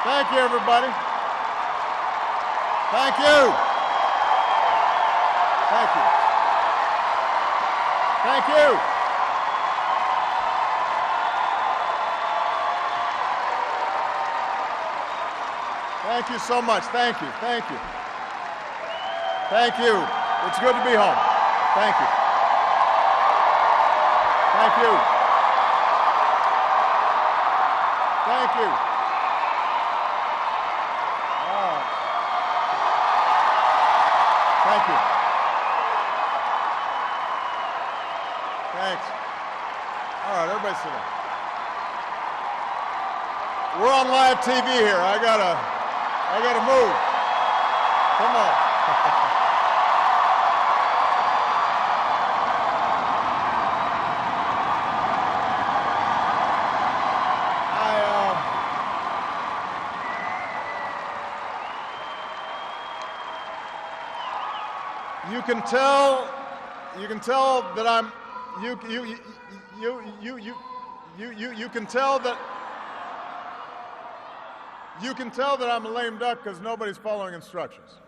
Thank you, everybody. Thank you. Thank you. Thank you. Thank you so much. Thank you. Thank you. Thank you. It's good to be home. Thank you. Thank you. Thank you. Thank you. Thanks. All right, everybody sit down. We're on live TV here. I gotta move. Come on. You can tell that I'm you can tell that I'm a lame duck because nobody's following instructions.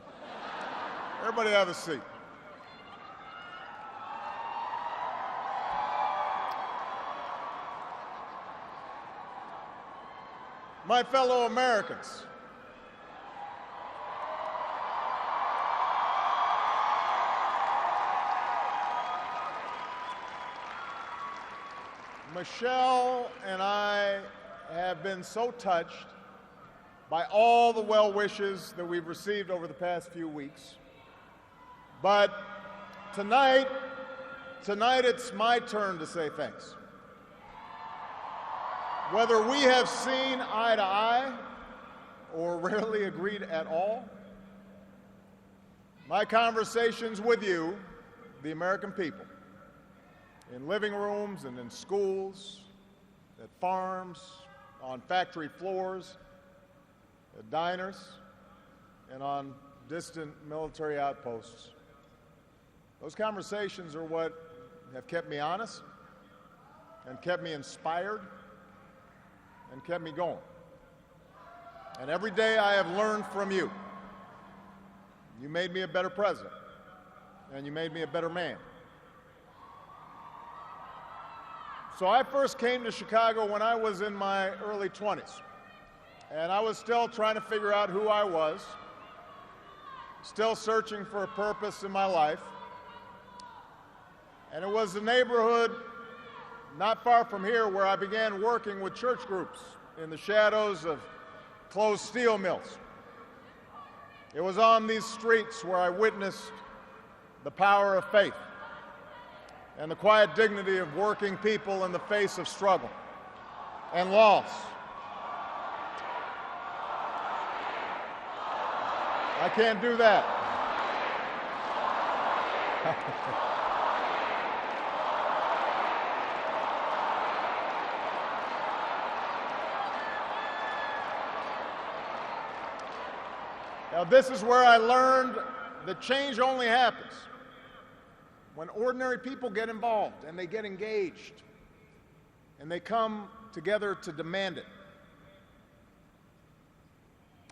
Everybody have a seat. My fellow Americans, Michelle and I have been so touched by all the well wishes that we've received over the past few weeks. But tonight it's my turn to say thanks. Whether we have seen eye to eye or rarely agreed at all, my conversations with you, the American people, in living rooms and in schools, at farms, on factory floors, at diners, and on distant military outposts. Those conversations are what have kept me honest and kept me inspired and kept me going. And every day I have learned from you. You made me a better president, and you made me a better man. So I first came to Chicago when I was in my early 20s, and I was still trying to figure out who I was, still searching for a purpose in my life. And it was the neighborhood not far from here where I began working with church groups in the shadows of closed steel mills. It was on these streets where I witnessed the power of faith and the quiet dignity of working people in the face of struggle and loss. I can't do that. Now, this is where I learned that change only happens when ordinary people get involved and they get engaged and they come together to demand it.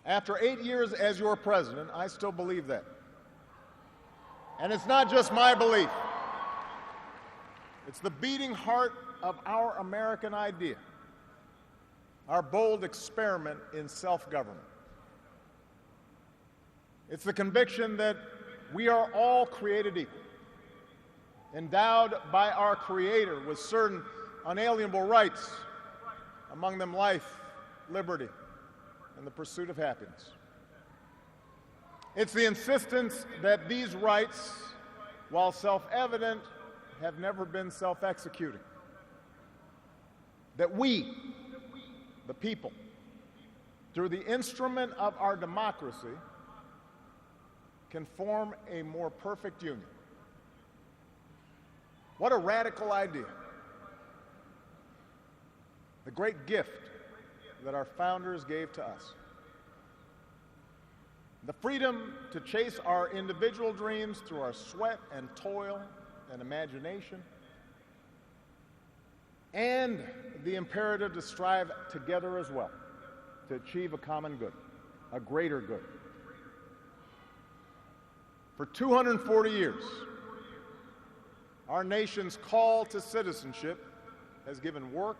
After 8 years as your president, I still believe that. And it's not just my belief. It's the beating heart of our American idea, our bold experiment in self-government. It's the conviction that we are all created equal, endowed by our Creator with certain unalienable rights, among them life, liberty, and the pursuit of happiness. It's the insistence that these rights, while self-evident, have never been self-executing. That we, the people, through the instrument of our democracy, can form a more perfect union. What a radical idea. The great gift that our founders gave to us. The freedom to chase our individual dreams through our sweat and toil and imagination, and the imperative to strive together as well to achieve a common good, a greater good. For 240 years, our nation's call to citizenship has given work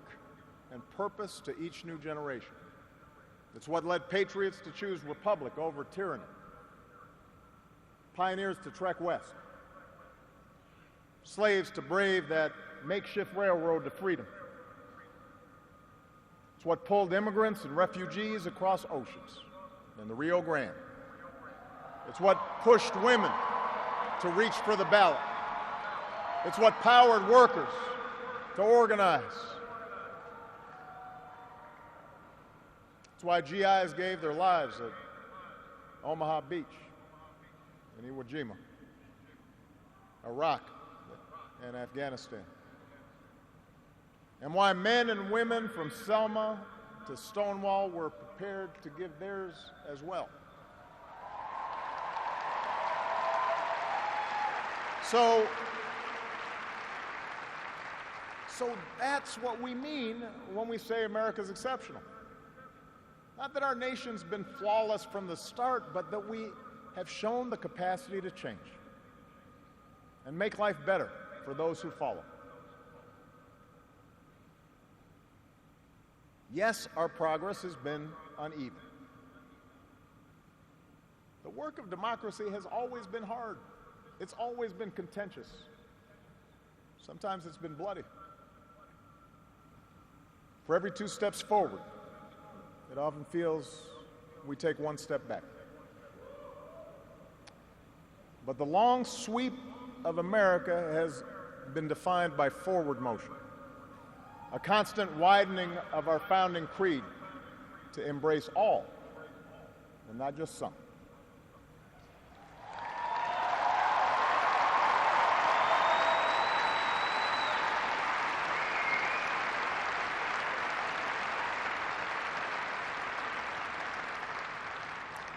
and purpose to each new generation. It's what led patriots to choose republic over tyranny, pioneers to trek west, slaves to brave that makeshift railroad to freedom. It's what pulled immigrants and refugees across oceans and the Rio Grande. It's what pushed women to reach for the ballot. It's what powered workers to organize. It's why GIs gave their lives at Omaha Beach, in Iwo Jima, Iraq, and Afghanistan. And why men and women from Selma to Stonewall were prepared to give theirs as well. So that's what we mean when we say America's exceptional. Not that our nation's been flawless from the start, but that we have shown the capacity to change and make life better for those who follow. Yes, our progress has been uneven. The work of democracy has always been hard. It's always been contentious. Sometimes it's been bloody. For every 2 steps forward, it often feels we take 1 step back. But the long sweep of America has been defined by forward motion, a constant widening of our founding creed to embrace all, and not just some.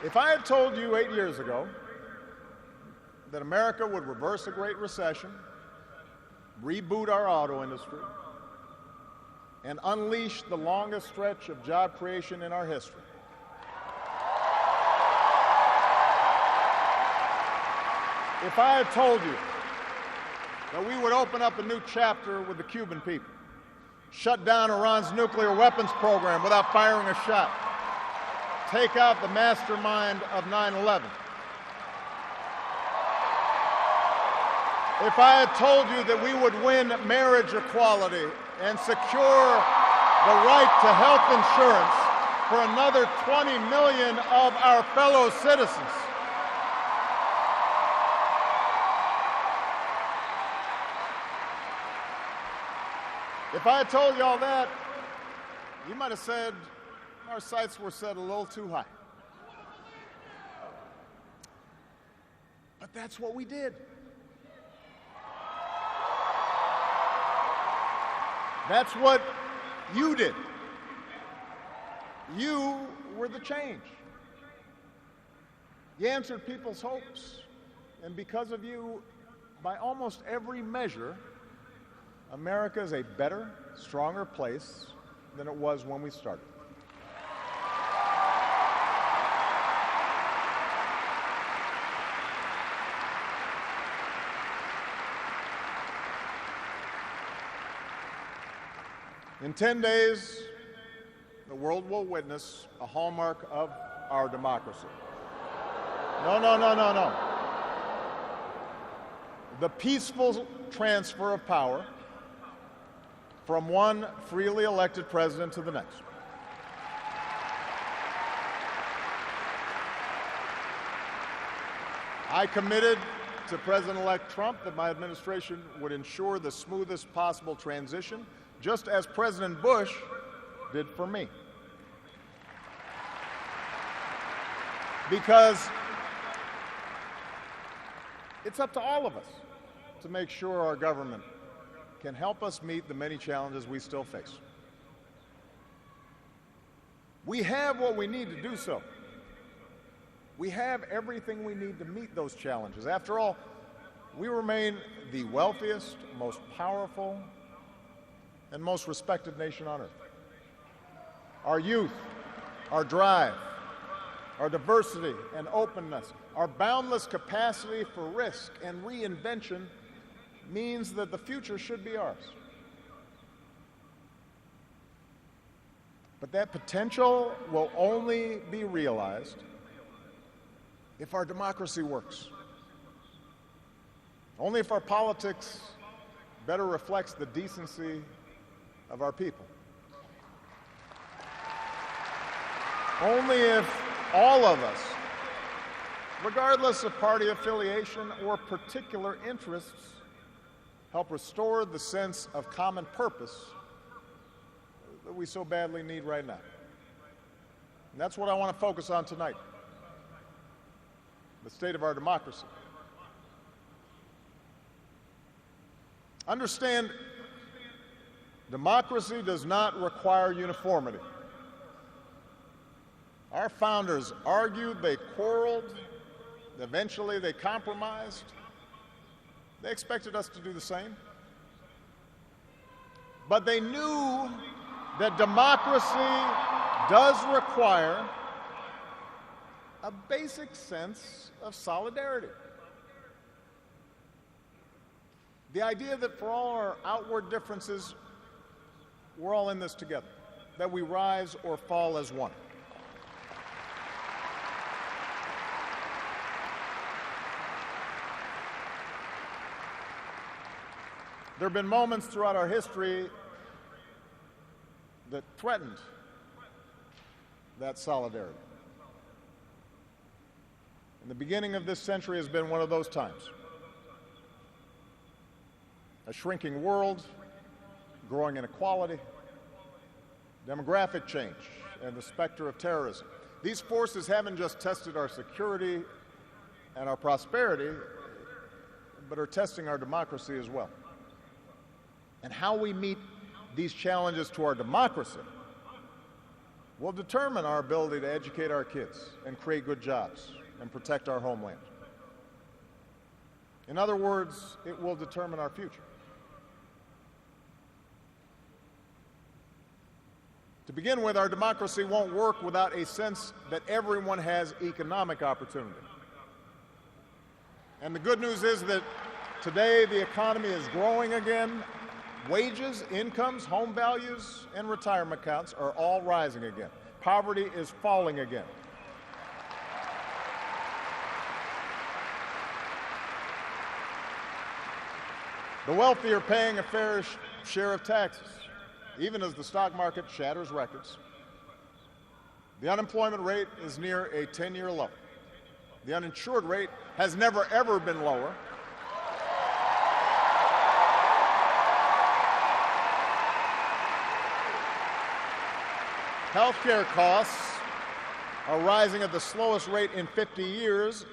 If I had told you 8 years ago that America would reverse a Great Recession, reboot our auto industry, and unleash the longest stretch of job creation in our history, if I had told you that we would open up a new chapter with the Cuban people, shut down Iran's nuclear weapons program without firing a shot, take out the mastermind of 9/11. If I had told you that we would win marriage equality and secure the right to health insurance for another 20 million of our fellow citizens, if I had told you all that, you might have said, our sights were set a little too high. But that's what we did. That's what you did. You were the change. You answered people's hopes, and because of you, by almost every measure, America is a better, stronger place than it was when we started. In 10 days, the world will witness a hallmark of our democracy. No. The peaceful transfer of power from one freely elected president to the next. I committed to President-elect Trump that my administration would ensure the smoothest possible transition, just as President Bush did for me. Because it's up to all of us to make sure our government can help us meet the many challenges we still face. We have what we need to do so. We have everything we need to meet those challenges. After all, we remain the wealthiest, most powerful, and most respected nation on earth. Our youth our drive, our diversity and openness, our boundless capacity for risk and reinvention means that the future should be ours. But that potential will only be realized if our democracy works. Only if our politics better reflects the decency of our people. Only if all of us, regardless of party affiliation or particular interests, help restore the sense of common purpose that we so badly need right now. And that's what I want to focus on tonight, the state of our democracy. Understand, democracy does not require uniformity. Our founders argued, they quarreled, eventually they compromised. They expected us to do the same. But they knew that democracy does require a basic sense of solidarity. The idea that for all our outward differences, we're all in this together, that we rise or fall as one. There have been moments throughout our history that threatened that solidarity. And the beginning of this century has been one of those times. A shrinking world, growing inequality, demographic change, and the specter of terrorism. These forces haven't just tested our security and our prosperity, but are testing our democracy as well. And how we meet these challenges to our democracy will determine our ability to educate our kids and create good jobs and protect our homeland. In other words, it will determine our future. To begin with, our democracy won't work without a sense that everyone has economic opportunity. And the good news is that today the economy is growing again. Wages, incomes, home values, and retirement accounts are all rising again. Poverty is falling again. The wealthy are paying a fair share of taxes, even as the stock market shatters records. The unemployment rate is near a 10-year low. The uninsured rate has never, ever been lower. Healthcare costs are rising at the slowest rate in 50 years.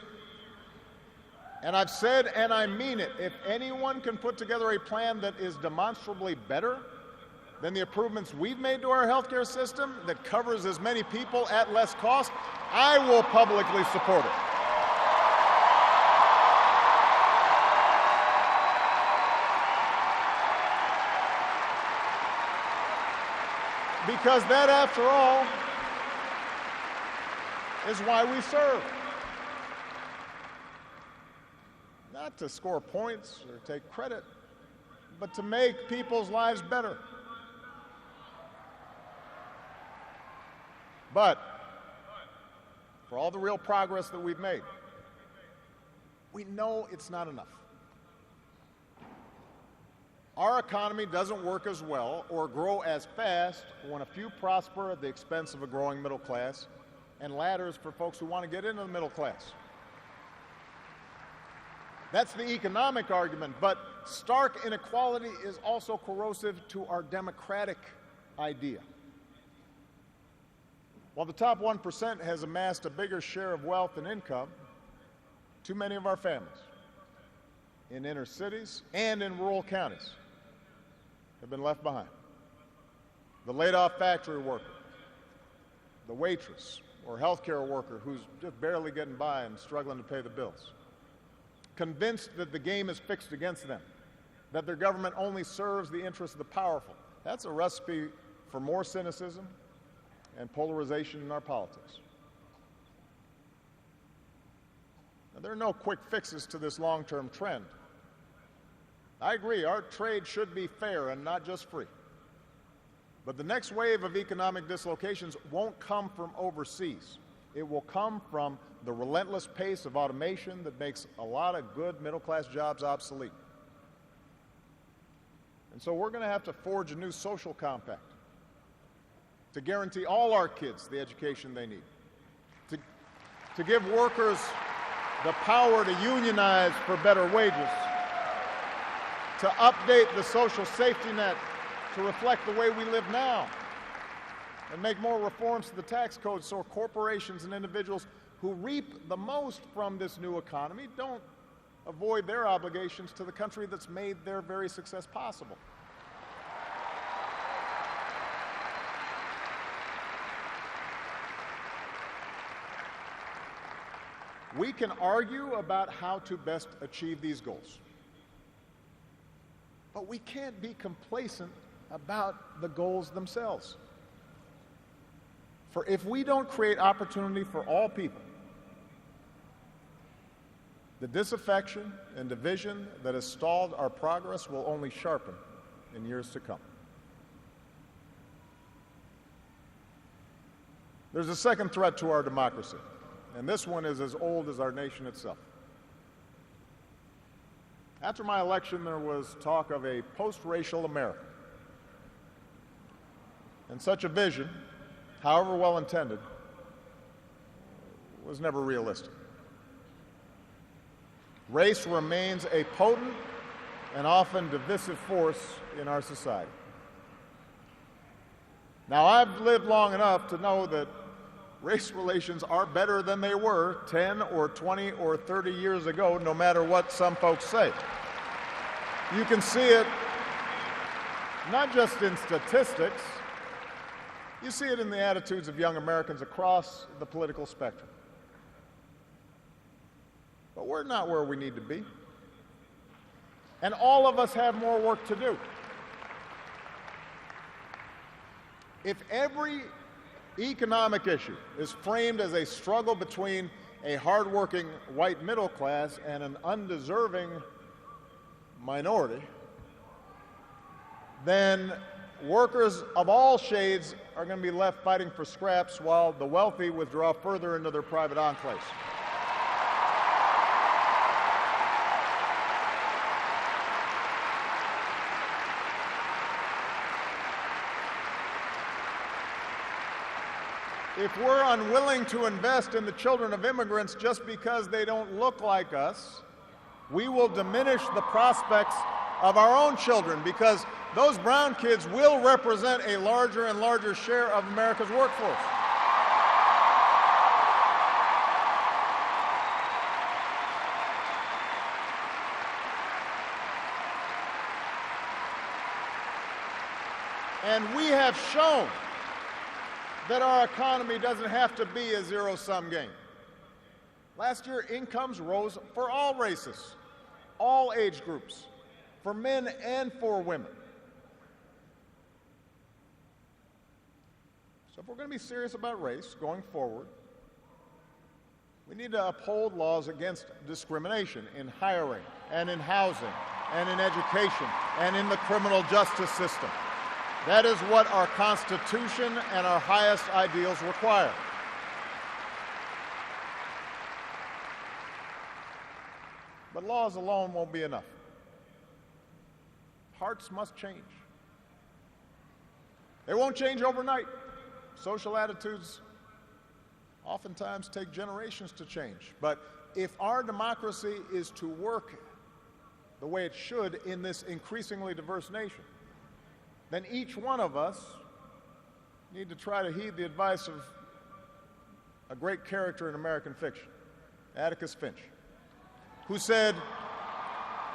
And I've said, and I mean it, if anyone can put together a plan that is demonstrably better than the improvements we've made to our healthcare system that covers as many people at less cost, I will publicly support it. Because that, after all, is why we serve. Not to score points or take credit, but to make people's lives better. But for all the real progress that we've made, we know it's not enough. Our economy doesn't work as well or grow as fast when a few prosper at the expense of a growing middle class and ladders for folks who want to get into the middle class. That's the economic argument, but stark inequality is also corrosive to our democratic idea. While the top 1% has amassed a bigger share of wealth and income, too many of our families in inner cities and in rural counties have been left behind. The laid-off factory worker, the waitress or healthcare worker who's just barely getting by and struggling to pay the bills, convinced that the game is fixed against them, that their government only serves the interests of the powerful. That's a recipe for more cynicism, and polarization in our politics. Now, there are no quick fixes to this long-term trend. I agree, our trade should be fair and not just free. But the next wave of economic dislocations won't come from overseas. It will come from the relentless pace of automation that makes a lot of good middle-class jobs obsolete. And so we're going to have to forge a new social compact to guarantee all our kids the education they need, to give workers the power to unionize for better wages, to update the social safety net to reflect the way we live now, and make more reforms to the tax code so corporations and individuals who reap the most from this new economy don't avoid their obligations to the country that's made their very success possible. We can argue about how to best achieve these goals, but we can't be complacent about the goals themselves. For if we don't create opportunity for all people, the disaffection and division that has stalled our progress will only sharpen in years to come. There's a second threat to our democracy, and this one is as old as our nation itself. After my election, there was talk of a post-racial America. And such a vision, however well intended, was never realistic. Race remains a potent and often divisive force in our society. Now, I've lived long enough to know that race relations are better than they were 10 or 20 or 30 years ago, no matter what some folks say. You can see it not just in statistics, you see it in the attitudes of young Americans across the political spectrum. But we're not where we need to be. And all of us have more work to do. If every economic issue is framed as a struggle between a hardworking white middle class and an undeserving minority, then workers of all shades are going to be left fighting for scraps while the wealthy withdraw further into their private enclaves. If we're unwilling to invest in the children of immigrants just because they don't look like us, we will diminish the prospects of our own children, because those brown kids will represent a larger and larger share of America's workforce. And we have shown that our economy doesn't have to be a zero-sum game. Last year, incomes rose for all races, all age groups, for men and for women. So if we're going to be serious about race going forward, we need to uphold laws against discrimination in hiring and in housing and in education and in the criminal justice system. That is what our Constitution and our highest ideals require. But laws alone won't be enough. Hearts must change. They won't change overnight. Social attitudes oftentimes take generations to change. But if our democracy is to work the way it should in this increasingly diverse nation, then each one of us need to try to heed the advice of a great character in American fiction, Atticus Finch, who said,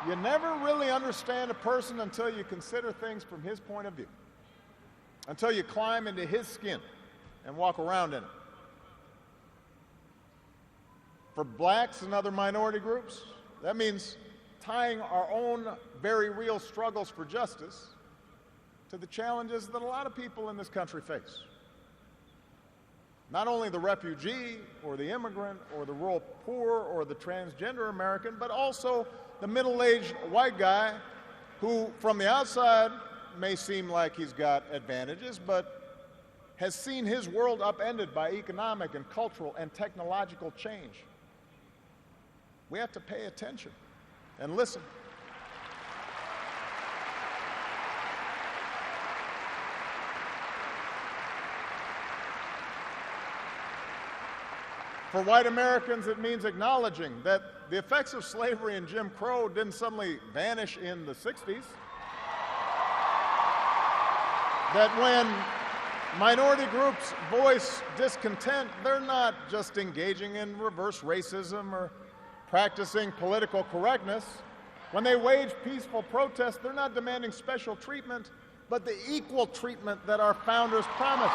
"You never really understand a person until you consider things from his point of view, until you climb into his skin and walk around in it." For blacks and other minority groups, that means tying our own very real struggles for justice to the challenges that a lot of people in this country face. not only the refugee or the immigrant or the rural poor or the transgender American, but also the middle-aged white guy who, from the outside, may seem like he's got advantages, but has seen his world upended by economic and cultural and technological change. We have to pay attention and listen. For white Americans, it means acknowledging that the effects of slavery and Jim Crow didn't suddenly vanish in the 60s. That when minority groups voice discontent, they're not just engaging in reverse racism or practicing political correctness. When they wage peaceful protest, they're not demanding special treatment, but the equal treatment that our founders promised.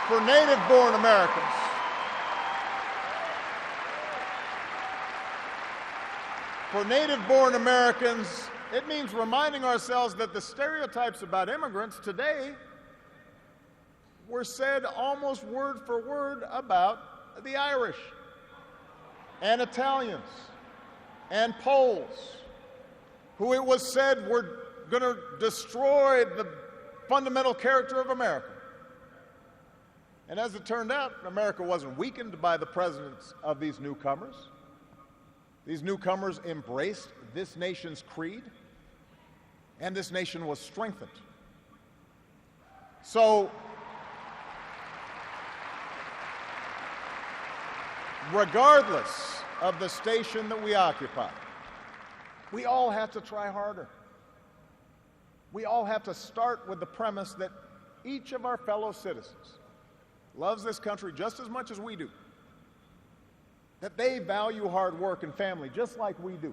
For native-born Americans, it means reminding ourselves that the stereotypes about immigrants today were said almost word for word about the Irish and Italians and Poles, who it was said were going to destroy the fundamental character of America. And as it turned out, America wasn't weakened by the presence of these newcomers. These newcomers embraced this nation's creed, and this nation was strengthened. So, regardless of the station that we occupy, we all have to try harder. We all have to start with the premise that each of our fellow citizens loves this country just as much as we do, that they value hard work and family just like we do,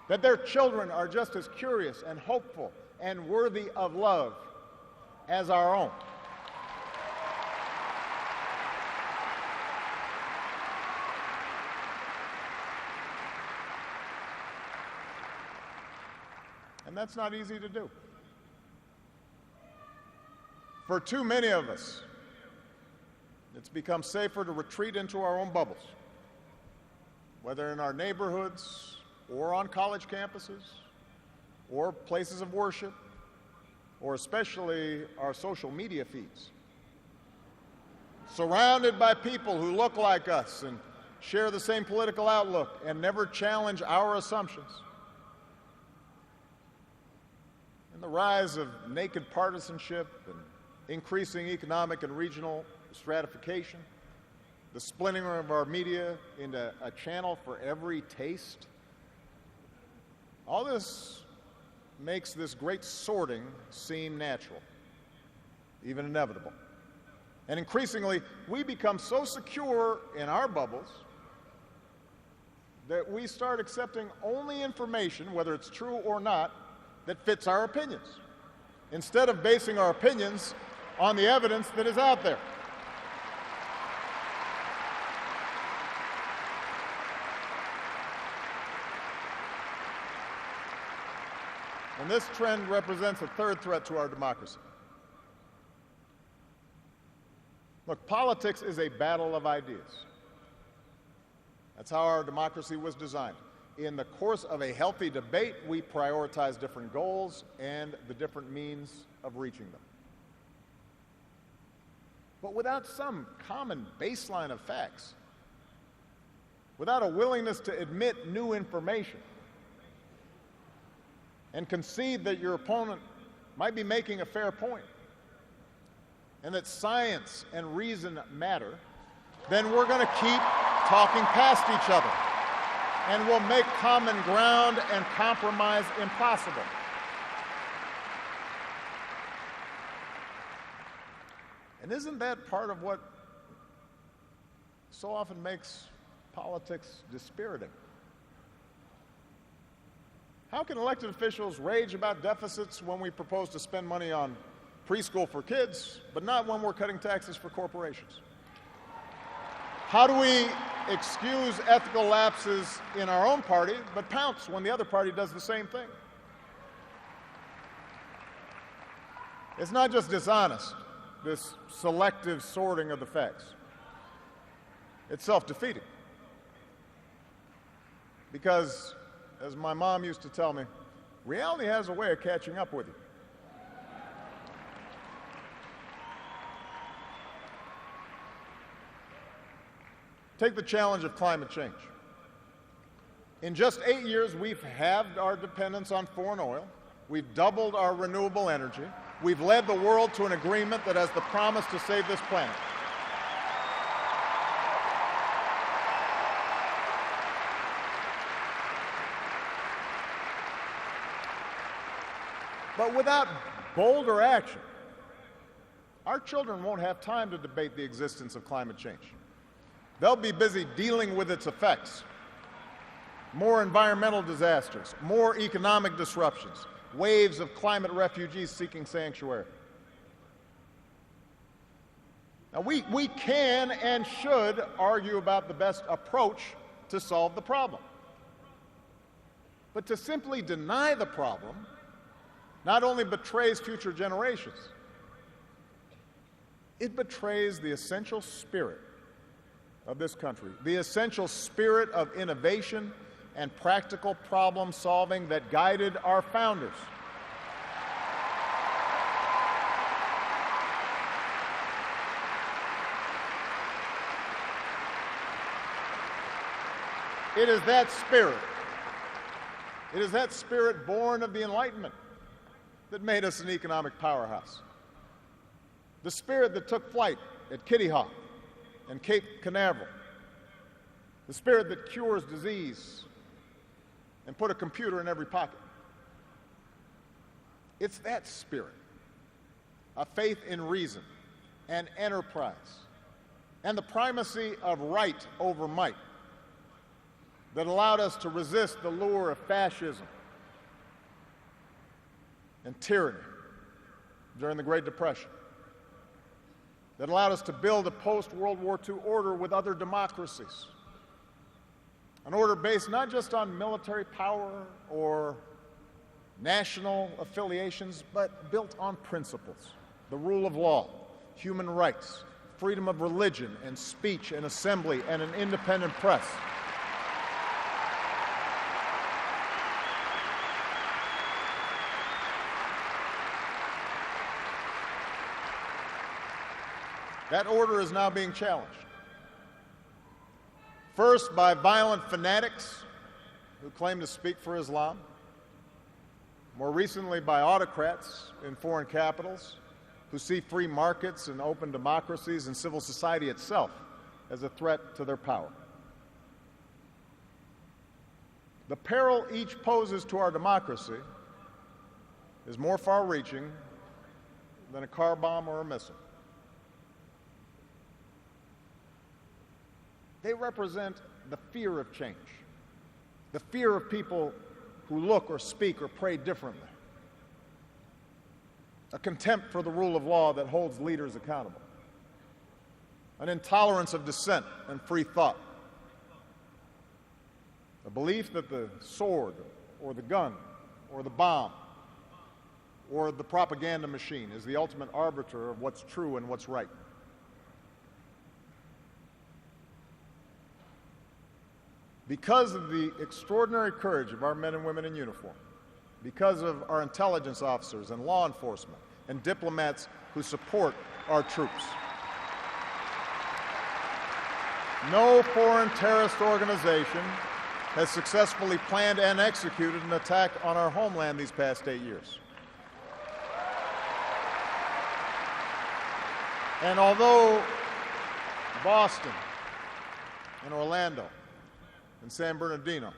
that their children are just as curious and hopeful and worthy of love as our own. And that's not easy to do. For too many of us, it's become safer to retreat into our own bubbles, whether in our neighborhoods or on college campuses or places of worship, or especially our social media feeds. Surrounded by people who look like us and share the same political outlook and never challenge our assumptions. And the rise of naked partisanship and increasing economic and regional stratification, the splintering of our media into a channel for every taste, all this makes this great sorting seem natural, even inevitable. And increasingly, we become so secure in our bubbles that we start accepting only information, whether it's true or not, that fits our opinions, instead of basing our opinions on the evidence that is out there. And this trend represents a third threat to our democracy. Look, politics is a battle of ideas. That's how our democracy was designed. In the course of a healthy debate, we prioritize different goals and the different means of reaching them. But without some common baseline of facts, without a willingness to admit new information and concede that your opponent might be making a fair point and that science and reason matter, then we're going to keep talking past each other and we'll make common ground and compromise impossible. And isn't that part of what so often makes politics dispiriting? How can elected officials rage about deficits when we propose to spend money on preschool for kids, but not when we're cutting taxes for corporations? How do we excuse ethical lapses in our own party, but pounce when the other party does the same thing. It's not just dishonest, this selective sorting of the facts. It's self-defeating. Because, as my mom used to tell me, reality has a way of catching up with you. Take the challenge of climate change. In just 8 years, we've halved our dependence on foreign oil. We've doubled our renewable energy. We've led the world to an agreement that has the promise to save this planet. But without bolder action, our children won't have time to debate the existence of climate change. They'll be busy dealing with its effects. More environmental disasters, more economic disruptions, waves of climate refugees seeking sanctuary. Now, we can and should argue about the best approach to solve the problem. But to simply deny the problem not only betrays future generations, it betrays the essential spirit of this country, the essential spirit of innovation and practical problem solving that guided our founders. It is that spirit born of the Enlightenment that made us an economic powerhouse. The spirit that took flight at Kitty Hawk and Cape Canaveral. The spirit that cures disease and put a computer in every pocket. It's that spirit, a faith in reason and enterprise, and the primacy of right over might that allowed us to resist the lure of fascism and tyranny during the Great Depression, that allowed us to build a post-World War II order with other democracies, an order based not just on military power or national affiliations, but built on principles: the rule of law, human rights, freedom of religion and speech and assembly, and an independent press. That order is now being challenged. First, by violent fanatics who claim to speak for Islam. More recently, by autocrats in foreign capitals who see free markets and open democracies and civil society itself as a threat to their power. The peril each poses to our democracy is more far-reaching than a car bomb or a missile. They represent the fear of change, the fear of people who look or speak or pray differently, a contempt for the rule of law that holds leaders accountable, an intolerance of dissent and free thought, a belief that the sword or the gun or the bomb or the propaganda machine is the ultimate arbiter of what's true and what's right. Because of the extraordinary courage of our men and women in uniform, because of our intelligence officers and law enforcement and diplomats who support our troops, no foreign terrorist organization has successfully planned and executed an attack on our homeland these past 8 years. And although Boston and Orlando and San Bernardino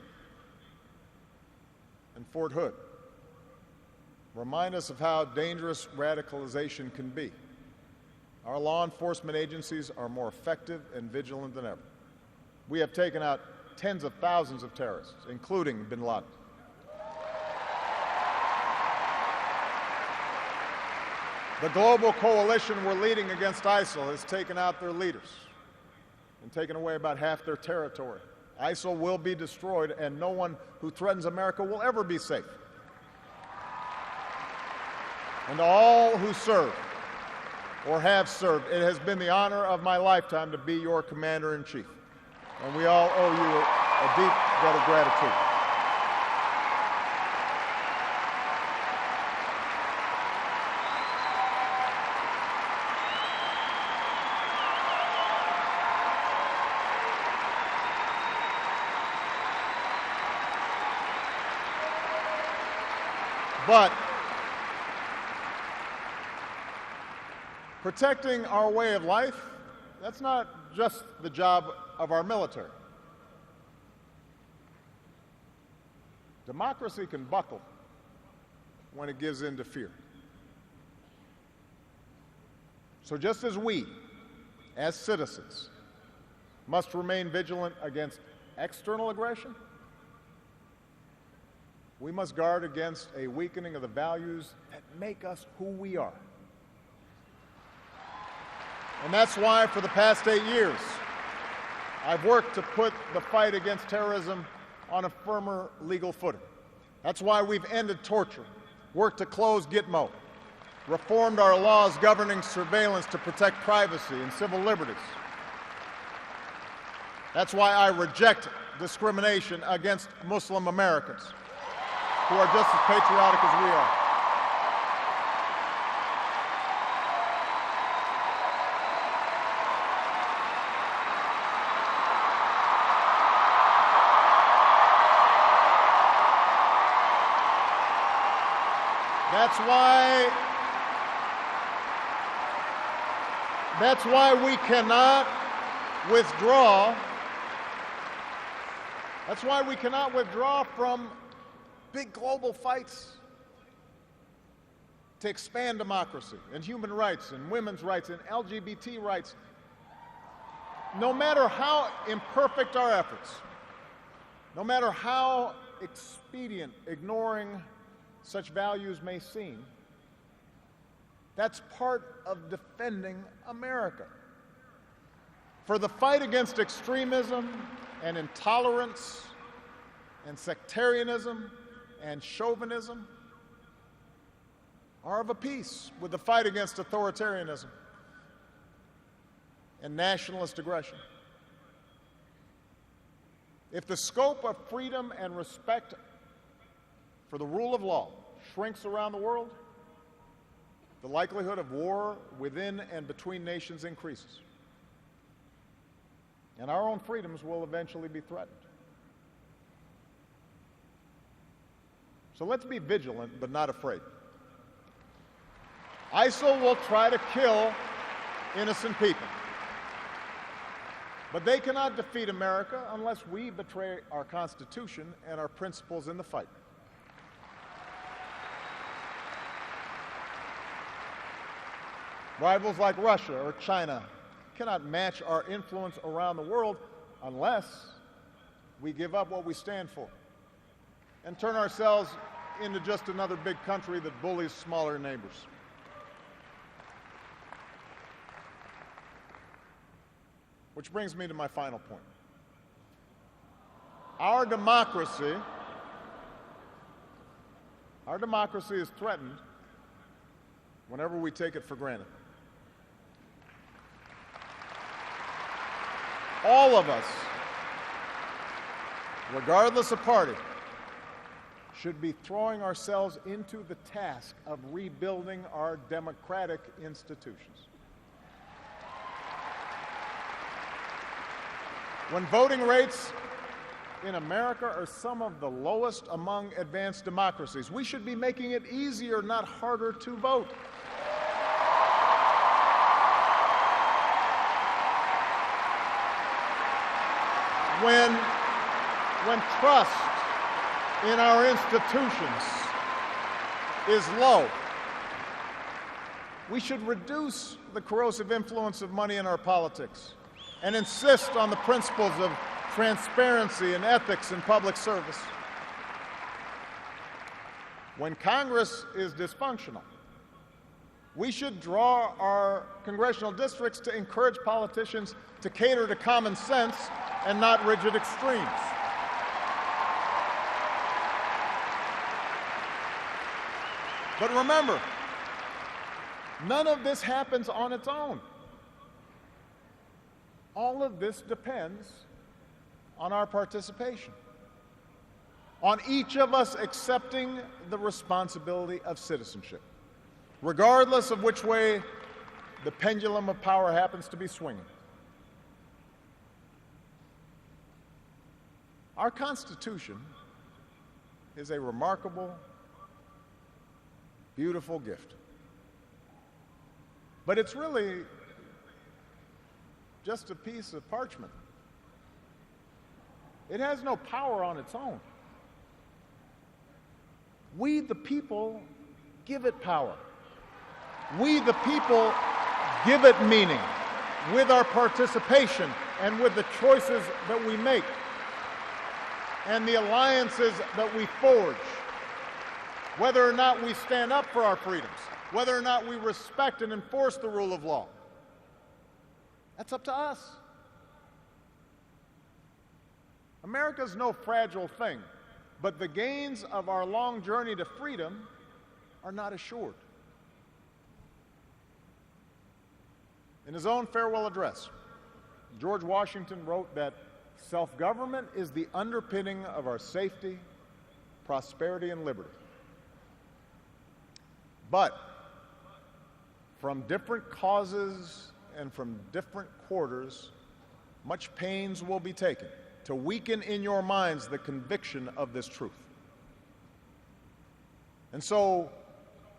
and Fort Hood remind us of how dangerous radicalization can be, our law enforcement agencies are more effective and vigilant than ever. We have taken out tens of thousands of terrorists, including bin Laden. The global coalition we're leading against ISIL has taken out their leaders. and taken away about half their territory. ISIL will be destroyed, and no one who threatens America will ever be safe. And to all who serve or have served, it has been the honor of my lifetime to be your commander-in-chief. And we all owe you a deep debt of gratitude. But protecting our way of life, that's not just the job of our military. Democracy can buckle when it gives in to fear. So just as we, as citizens, must remain vigilant against external aggression, we must guard against a weakening of the values that make us who we are. And that's why for the past 8 years, I've worked to put the fight against terrorism on a firmer legal footing. That's why we've ended torture, worked to close Gitmo, reformed our laws governing surveillance to protect privacy and civil liberties. That's why I reject discrimination against Muslim Americans, who are just as patriotic as we are. That's why we cannot withdraw. That's why we cannot withdraw from big global fights to expand democracy and human rights and women's rights and LGBT rights. No matter how imperfect our efforts, no matter how expedient ignoring such values may seem, that's part of defending America. For the fight against extremism and intolerance and sectarianism and chauvinism are of a piece with the fight against authoritarianism and nationalist aggression. If the scope of freedom and respect for the rule of law shrinks around the world, the likelihood of war within and between nations increases, and our own freedoms will eventually be threatened. So let's be vigilant but not afraid. ISIL will try to kill innocent people, but they cannot defeat America unless we betray our Constitution and our principles in the fight. Rivals like Russia or China cannot match our influence around the world unless we give up what we stand for and turn ourselves into just another big country that bullies smaller neighbors. Which brings me to my final point. Our democracy is threatened whenever we take it for granted. All of us, regardless of party, should be throwing ourselves into the task of rebuilding our democratic institutions. When voting rates in America are some of the lowest among advanced democracies, we should be making it easier, not harder, to vote. When trust in our institutions is low, we should reduce the corrosive influence of money in our politics and insist on the principles of transparency and ethics in public service. When Congress is dysfunctional, We should draw our congressional districts to encourage politicians to cater to common sense and not rigid extremes. But remember, none of this happens on its own. All of this depends on our participation, on each of us accepting the responsibility of citizenship, regardless of which way the pendulum of power happens to be swinging. Our Constitution is a remarkable, beautiful gift. But it's really just a piece of parchment. It has no power on its own. We, the people, give it power. We, the people, give it meaning with our participation and with the choices that we make and the alliances that we forge, whether or not we stand up for our freedoms, whether or not we respect and enforce the rule of law. That's up to us. America's no fragile thing, but the gains of our long journey to freedom are not assured. In his own farewell address, George Washington wrote that self-government is the underpinning of our safety, prosperity, and liberty. But from different causes and from different quarters, much pains will be taken to weaken in your minds the conviction of this truth. And so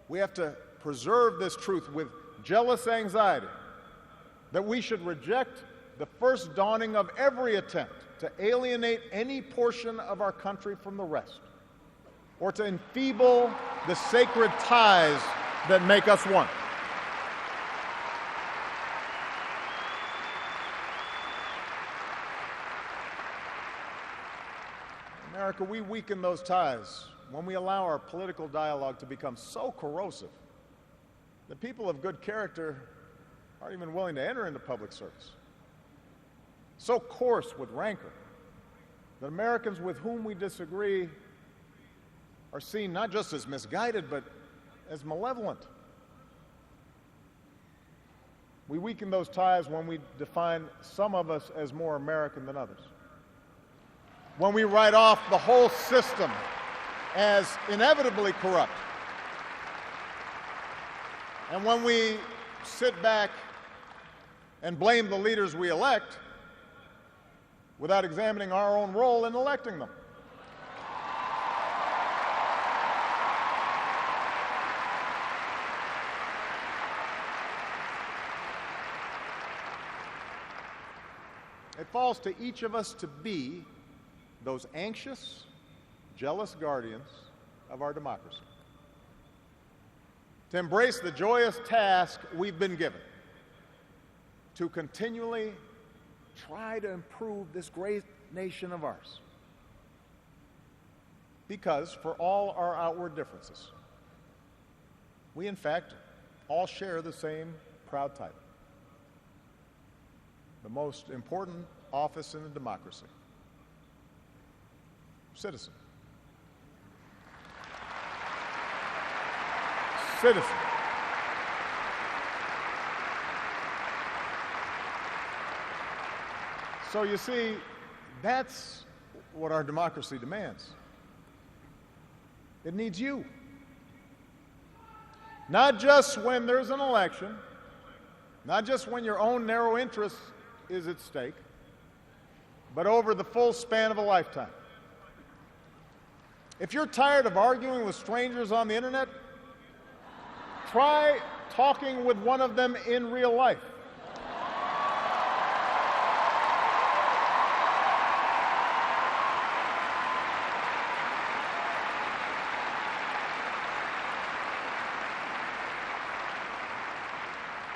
we have to preserve this truth with jealous anxiety that we should reject the first dawning of every attempt to alienate any portion of our country from the rest, or to enfeeble the sacred ties that make us one. America, we weaken those ties when we allow our political dialogue to become so corrosive that people of good character aren't even willing to enter into public service. So coarse with rancor that Americans with whom we disagree are seen not just as misguided, but as malevolent. We weaken those ties when we define some of us as more American than others, when we write off the whole system as inevitably corrupt, and when we sit back and blame the leaders we elect without examining our own role in electing them. It falls to each of us to be those anxious, jealous guardians of our democracy, to embrace the joyous task we've been given, to continually try to improve this great nation of ours. Because for all our outward differences, we in fact all share the same proud title, the most important office in a democracy: citizen. Citizen. So you see, that's what our democracy demands. It needs you. Not just when there's an election, not just when your own narrow interest is at stake, but over the full span of a lifetime. If you're tired of arguing with strangers on the internet, try talking with one of them in real life.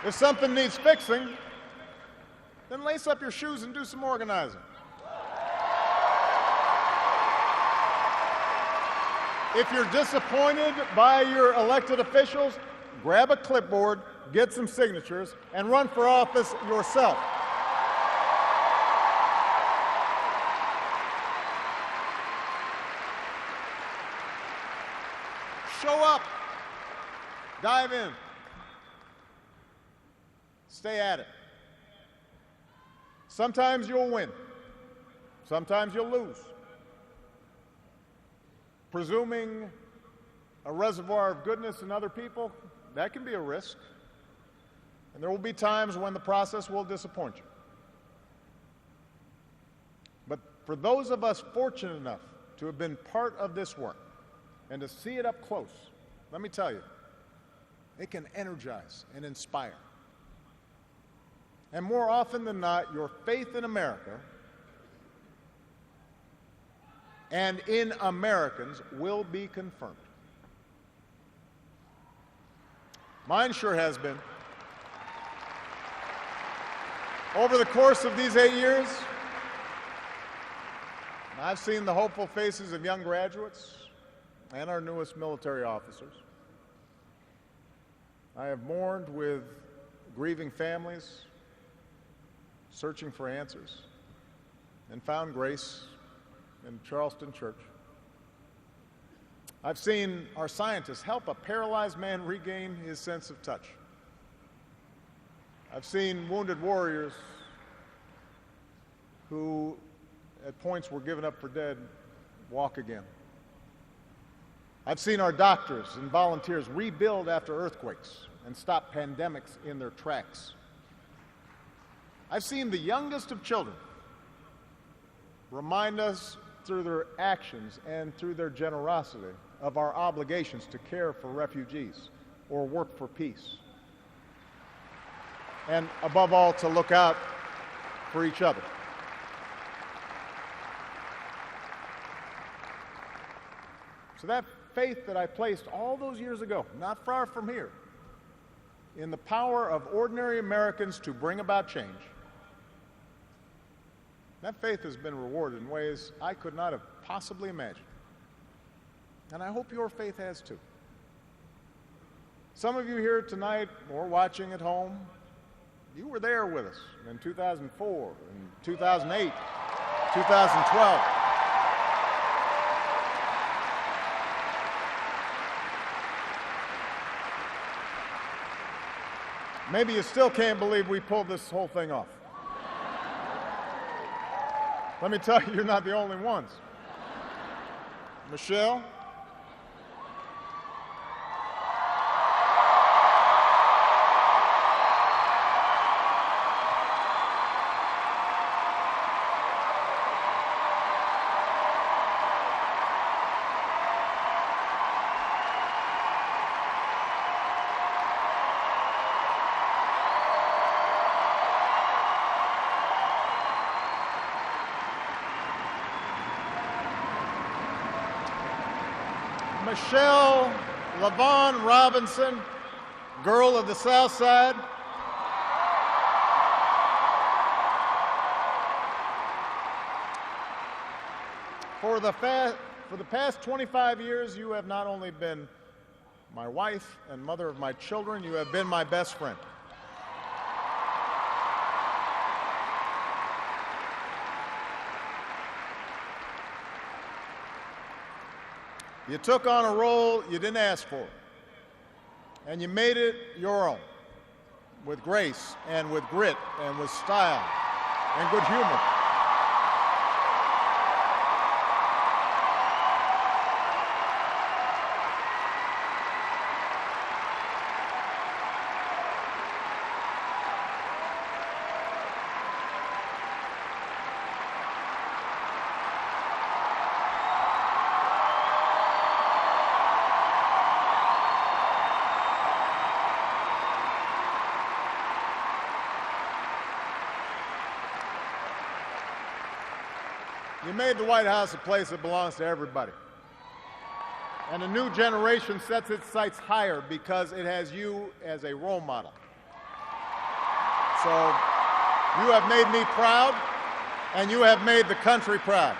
If something needs fixing, then lace up your shoes and do some organizing. If you're disappointed by your elected officials, grab a clipboard, get some signatures, and run for office yourself. Show up. Dive in. Stay at it. Sometimes you'll win. Sometimes you'll lose. Presuming a reservoir of goodness in other people, that can be a risk. And there will be times when the process will disappoint you. But for those of us fortunate enough to have been part of this work and to see it up close, let me tell you, it can energize and inspire. And more often than not, your faith in America and in Americans will be confirmed. Mine sure has been. Over the course of these 8 years, I've seen the hopeful faces of young graduates and our newest military officers. I have mourned with grieving families, searching for answers, and found grace in Charleston Church. I've seen our scientists help a paralyzed man regain his sense of touch. I've seen wounded warriors who at points were given up for dead walk again. I've seen our doctors and volunteers rebuild after earthquakes and stop pandemics in their tracks. I've seen the youngest of children remind us through their actions and through their generosity of our obligations to care for refugees or work for peace. And above all, to look out for each other. So that faith that I placed all those years ago, not far from here, in the power of ordinary Americans to bring about change, that faith has been rewarded in ways I could not have possibly imagined. And I hope your faith has too. Some of you here tonight or watching at home, you were there with us in 2004, in 2008, 2012. Maybe you still can't believe we pulled this whole thing off. Let me tell you, you're not the only ones. Michelle, Michelle LaVaughn Robinson, girl of the South Side. For the past 25 years, you have not only been my wife and mother of my children, you have been my best friend. You took on a role you didn't ask for, and you made it your own, with grace and with grit and with style and good humor. You made the White House a place that belongs to everybody. And a new generation sets its sights higher because it has you as a role model. So you have made me proud, and you have made the country proud.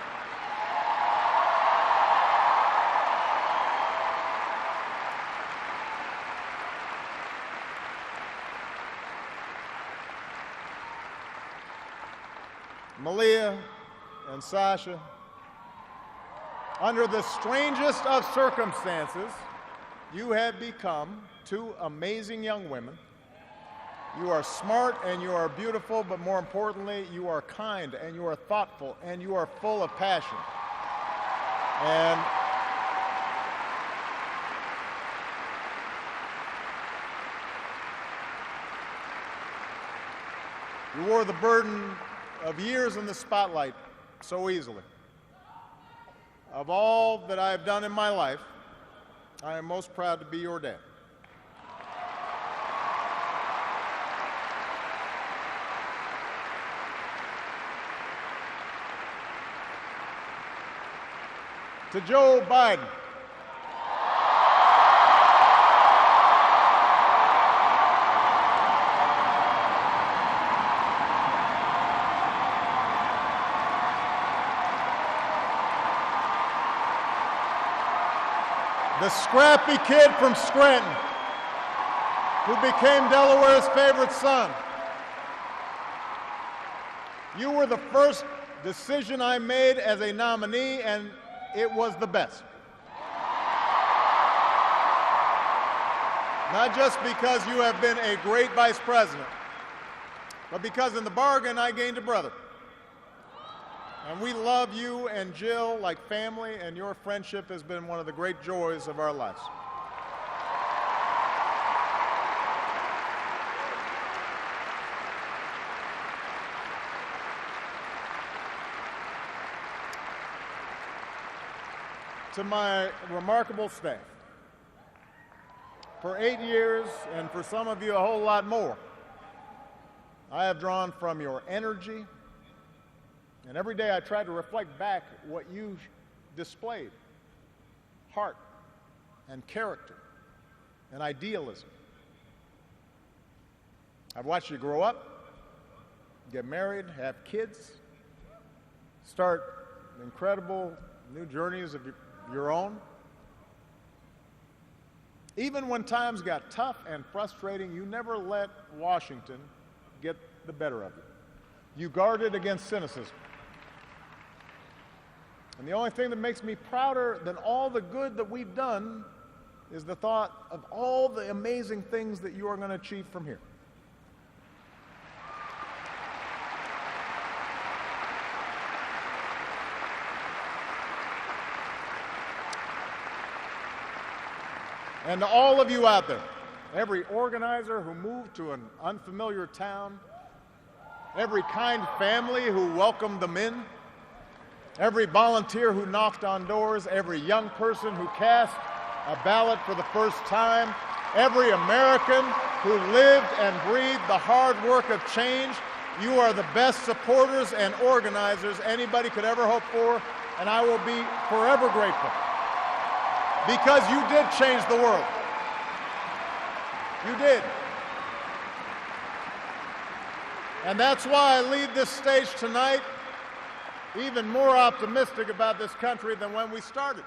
Malia, and Sasha, under the strangest of circumstances, you have become two amazing young women. You are smart and you are beautiful, but more importantly, you are kind and you are thoughtful and you are full of passion. And you wore the burden of years in the spotlight so easily. Of all that I have done in my life, I am most proud to be your dad. To Joe Biden, the scrappy kid from Scranton who became Delaware's favorite son. You were the first decision I made as a nominee, and it was the best. Not just because you have been a great vice president, but because in the bargain I gained a brother. And we love you and Jill like family, and your friendship has been one of the great joys of our lives. To my remarkable staff, for 8 years, and for some of you a whole lot more, I have drawn from your energy, and every day I try to reflect back what you displayed: heart and character and idealism. I've watched you grow up, get married, have kids, start incredible new journeys of your own. Even when times got tough and frustrating, you never let Washington get the better of you. You guarded against cynicism. And the only thing that makes me prouder than all the good that we've done is the thought of all the amazing things that you are going to achieve from here. And to all of you out there, every organizer who moved to an unfamiliar town, every kind family who welcomed them in, every volunteer who knocked on doors, every young person who cast a ballot for the first time, every American who lived and breathed the hard work of change, you are the best supporters and organizers anybody could ever hope for, and I will be forever grateful. Because you did change the world. You did. And that's why I leave this stage tonight even more optimistic about this country than when we started.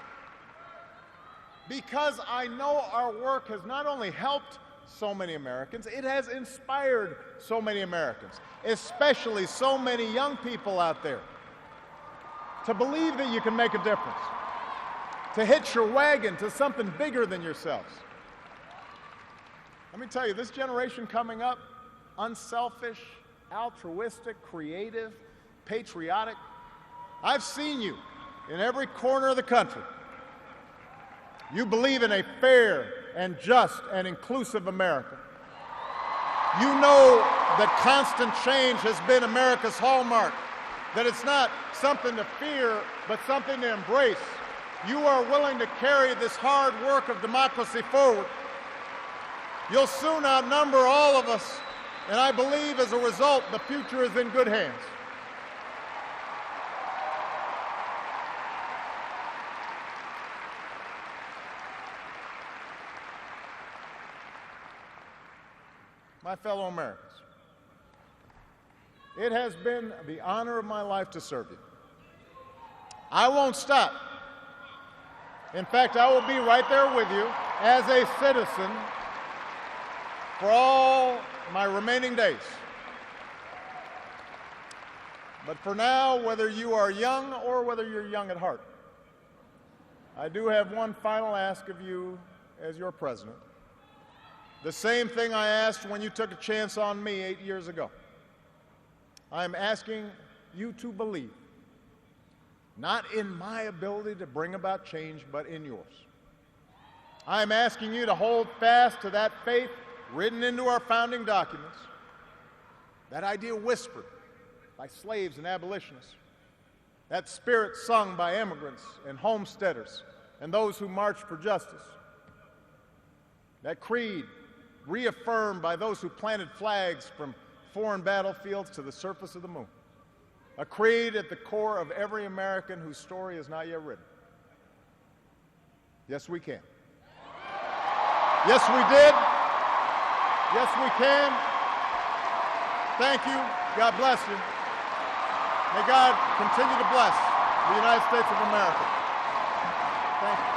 Because I know our work has not only helped so many Americans, it has inspired so many Americans, especially so many young people out there, to believe that you can make a difference, to hitch your wagon to something bigger than yourselves. Let me tell you, this generation coming up, unselfish, altruistic, creative, patriotic, I've seen you in every corner of the country. You believe in a fair and just and inclusive America. You know that constant change has been America's hallmark, that it's not something to fear, but something to embrace. You are willing to carry this hard work of democracy forward. You'll soon outnumber all of us, and I believe as a result, the future is in good hands. My fellow Americans, it has been the honor of my life to serve you. I won't stop. In fact, I will be right there with you as a citizen for all my remaining days. But for now, whether you are young or whether you're young at heart, I do have one final ask of you as your president. The same thing I asked when you took a chance on me 8 years ago. I'm asking you to believe, not in my ability to bring about change, but in yours. I'm asking you to hold fast to that faith written into our founding documents, that idea whispered by slaves and abolitionists, that spirit sung by immigrants and homesteaders and those who marched for justice, that creed reaffirmed by those who planted flags from foreign battlefields to the surface of the moon, a creed at the core of every American whose story is not yet written. Yes, we can. Yes, we did. Yes, we can. Thank you. God bless you. May God continue to bless the United States of America. Thank you.